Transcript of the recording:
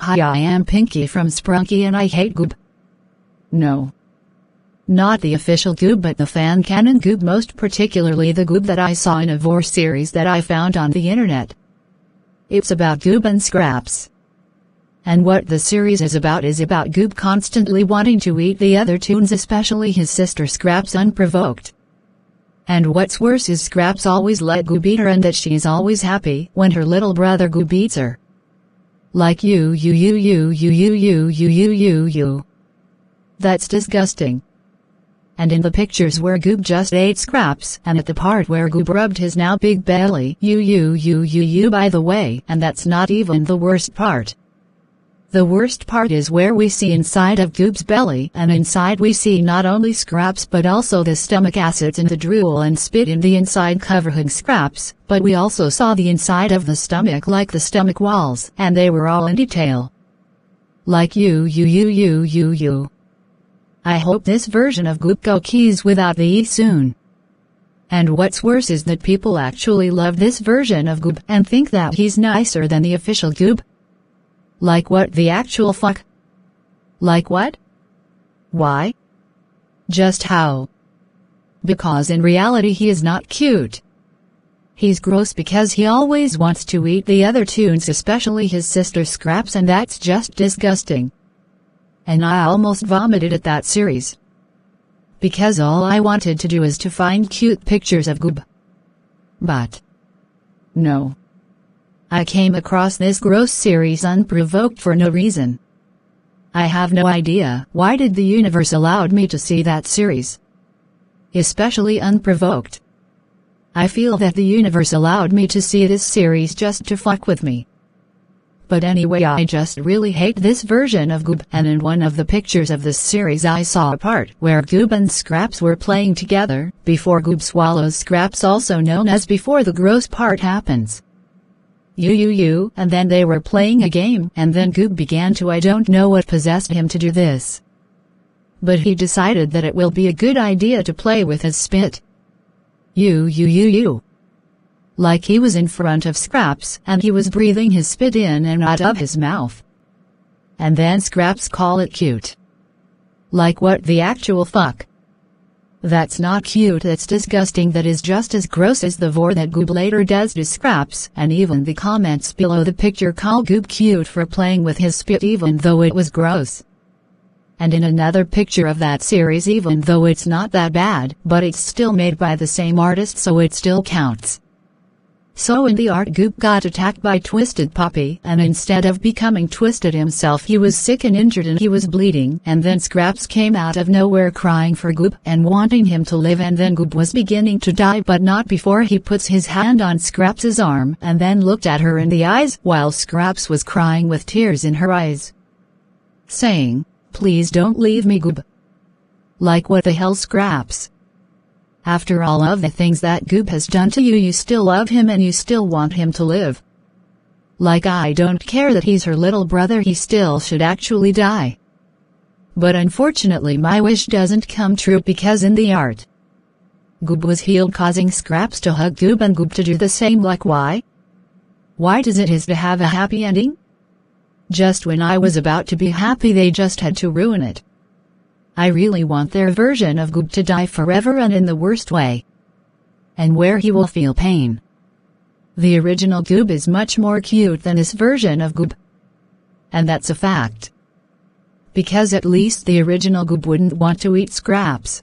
Hi, I am Pinky from Sprunky and I hate goob. No. Not the official goob but the fan canon goob, most particularly the goob that I saw in a vor series that I found on the internet. It's about goob and scraps. And what the series is about goob constantly wanting to eat the other toons, especially his sister Scraps, unprovoked. And what's worse is Scraps always let goob eat her, and that she's always happy when her little brother goob eats her. Like you. That's disgusting. And in the pictures where goob just ate Scraps, and at the part where goob rubbed his now big belly, by the way, and that's not even the worst part. The worst part is where we see inside of goob's belly, and inside we see not only Scraps but also the stomach acids and the drool and spit in the inside covering Scraps, but we also saw the inside of the stomach, like the stomach walls, and they were all in detail. Like you. I hope this version of goob go keys without the E soon. And what's worse is that people actually love this version of goob and think that he's nicer than the official goob. Like what the actual fuck? Like what? Why? Just how? Because in reality he is not cute. He's gross because he always wants to eat the other toons, especially his sister Scraps, and that's just disgusting. And I almost vomited at that series. Because all I wanted to do is to find cute pictures of goob. But no. I came across this gross series unprovoked for no reason. I have no idea why did the universe allowed me to see that series. Especially unprovoked. I feel that the universe allowed me to see this series just to fuck with me. But anyway, I just really hate this version of goob, and in one of the pictures of this series I saw a part where goob and Scraps were playing together, before goob swallows Scraps, also known as before the gross part happens. And then they were playing a game, and then goob began to, I don't know what possessed him to do this. But he decided that it will be a good idea to play with his spit. Like he was in front of Scraps, and he was breathing his spit in and out of his mouth. And then Scraps call it cute. Like what the actual fuck? That's not cute, that's disgusting, that is just as gross as the vor that goob later does to Scraps, and even the comments below the picture call goob cute for playing with his spit even though it was gross. And in another picture of that series, even though it's not that bad, but it's still made by the same artist so it still counts. So in the art, goob got attacked by Twisted Puppy, and instead of becoming twisted himself he was sick and injured and he was bleeding, and then Scraps came out of nowhere crying for goob and wanting him to live, and then goob was beginning to die but not before he puts his hand on Scraps's arm and then looked at her in the eyes while Scraps was crying with tears in her eyes, saying, "Please don't leave me, goob." Like what the hell, Scraps? After all of the things that goob has done to you, you still love him and you still want him to live. Like I don't care that he's her little brother, he still should actually die. But unfortunately my wish doesn't come true, because in the art, goob was healed, causing Scraps to hug goob and goob to do the same. Like why? Why does it has to have a happy ending? Just when I was about to be happy they just had to ruin it. I really want their version of goob to die forever and in the worst way. And where he will feel pain. The original goob is much more cute than this version of goob. And that's a fact. Because at least the original goob wouldn't want to eat Scraps.